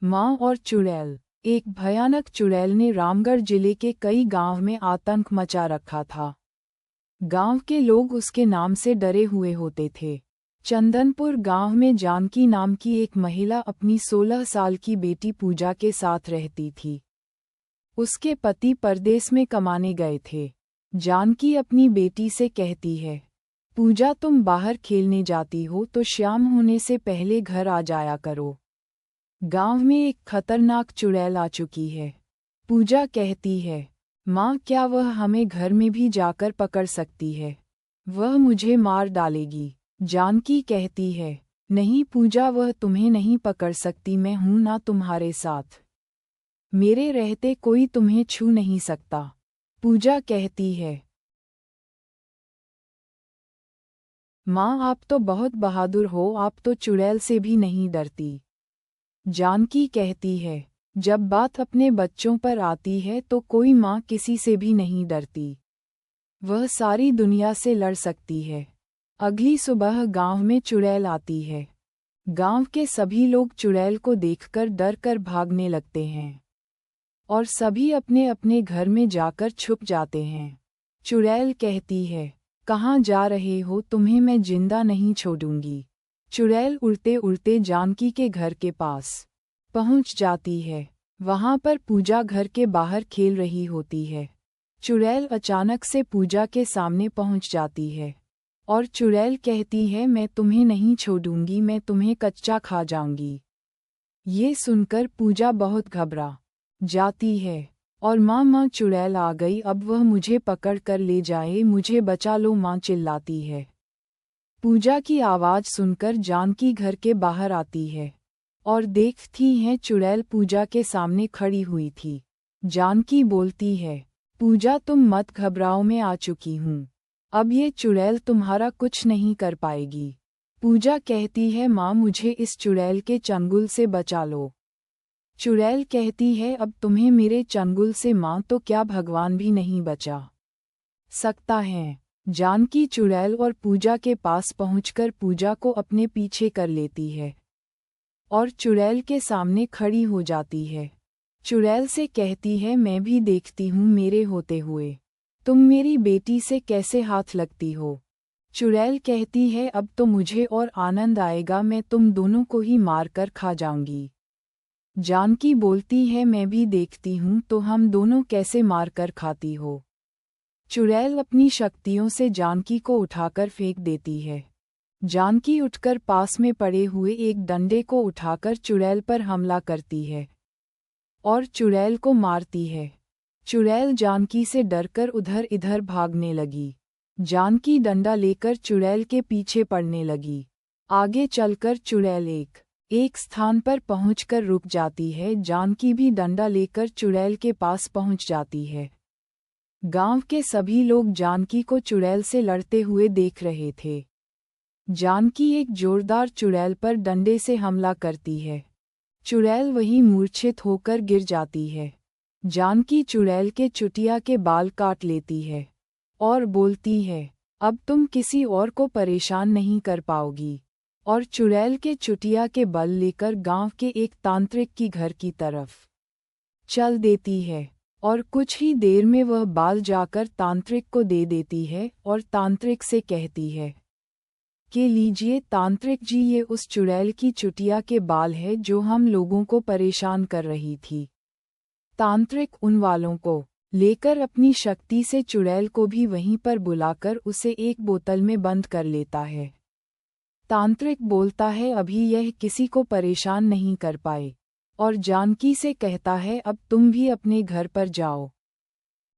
माँ और चुड़ैल। एक भयानक चुड़ैल ने रामगढ़ जिले के कई गांव में आतंक मचा रखा था। गांव के लोग उसके नाम से डरे हुए होते थे। चंदनपुर गांव में जानकी नाम की एक महिला अपनी 16 साल की बेटी पूजा के साथ रहती थी। उसके पति परदेश में कमाने गए थे। जानकी अपनी बेटी से कहती है, पूजा तुम बाहर खेलने जाती हो तो शाम होने से पहले घर आ जाया करो। गांव में एक खतरनाक चुड़ैल आ चुकी है। पूजा कहती है, माँ क्या वह हमें घर में भी जाकर पकड़ सकती है? वह मुझे मार डालेगी। जानकी कहती है, नहीं पूजा, वह तुम्हें नहीं पकड़ सकती, मैं हूं ना तुम्हारे साथ। मेरे रहते कोई तुम्हें छू नहीं सकता। पूजा कहती है, माँ आप तो बहुत बहादुर हो, आप तो चुड़ैल से भी नहीं डरती। जानकी कहती है, जब बात अपने बच्चों पर आती है तो कोई माँ किसी से भी नहीं डरती। वह सारी दुनिया से लड़ सकती है। अगली सुबह गांव में चुड़ैल आती है। गांव के सभी लोग चुड़ैल को देखकर डर कर भागने लगते हैं और सभी अपने अपने घर में जाकर छुप जाते हैं। चुड़ैल कहती है, कहाँ जा रहे हो? तुम्हें मैं जिंदा नहीं छोड़ूंगी। चुड़ैल उड़ते उड़ते जानकी के घर के पास पहुंच जाती है। वहां पर पूजा घर के बाहर खेल रही होती है। चुड़ैल अचानक से पूजा के सामने पहुंच जाती है और चुड़ैल कहती है, मैं तुम्हें नहीं छोड़ूंगी, मैं तुम्हें कच्चा खा जाऊंगी। ये सुनकर पूजा बहुत घबरा जाती है और माँ चुड़ैल आ गई, अब वह मुझे पकड़ कर ले जाए, मुझे बचा लो, माँ चिल्लाती है। पूजा की आवाज़ सुनकर जानकी घर के बाहर आती है और देखती है चुड़ैल पूजा के सामने खड़ी हुई थी। जानकी बोलती है, पूजा तुम मत घबराओ, मैं आ चुकी हूँ। अब ये चुड़ैल तुम्हारा कुछ नहीं कर पाएगी। पूजा कहती है, माँ मुझे इस चुड़ैल के चंगुल से बचा लो। चुड़ैल कहती है, अब तुम्हें मेरे चंगुल से माँ तो क्या भगवान भी नहीं बचा सकता है। जानकी चुड़ैल और पूजा के पास पहुंचकर पूजा को अपने पीछे कर लेती है और चुड़ैल के सामने खड़ी हो जाती है। चुड़ैल से कहती है, मैं भी देखती हूँ मेरे होते हुए तुम मेरी बेटी से कैसे हाथ लगती हो। चुड़ैल कहती है, अब तो मुझे और आनंद आएगा, मैं तुम दोनों को ही मारकर खा जाऊंगी। जानकी बोलती है, मैं भी देखती हूँ तो हम दोनों कैसे मारकर खाती हो। चुड़ैल अपनी शक्तियों से जानकी को उठाकर फेंक देती है। जानकी उठकर पास में पड़े हुए एक डंडे को उठाकर चुड़ैल पर हमला करती है और चुड़ैल को मारती है। चुड़ैल जानकी से डरकर उधर इधर भागने लगी। जानकी डंडा लेकर चुड़ैल के पीछे पड़ने लगी। आगे चलकर चुड़ैल एक स्थान पर पहुंचकर रुक जाती है। जानकी भी डंडा लेकर चुड़ैल के पास पहुंच जाती है। गांव के सभी लोग जानकी को चुड़ैल से लड़ते हुए देख रहे थे। जानकी एक जोरदार चुड़ैल पर डंडे से हमला करती है। चुड़ैल वहीं मूर्छित होकर गिर जाती है। जानकी चुड़ैल के चुटिया के बाल काट लेती है और बोलती है, अब तुम किसी और को परेशान नहीं कर पाओगी, और चुड़ैल के चुटिया के बल लेकर गांव के एक तांत्रिक की घर की तरफ चल देती है और कुछ ही देर में वह बाल जाकर तांत्रिक को दे देती है और तांत्रिक से कहती है कि लीजिए तांत्रिक जी, ये उस चुड़ैल की चुटिया के बाल है जो हम लोगों को परेशान कर रही थी। तांत्रिक उन वालों को लेकर अपनी शक्ति से चुड़ैल को भी वहीं पर बुलाकर उसे एक बोतल में बंद कर लेता है। तांत्रिक बोलता है, अभी यह किसी को परेशान नहीं कर पाए, और जानकी से कहता है, अब तुम भी अपने घर पर जाओ।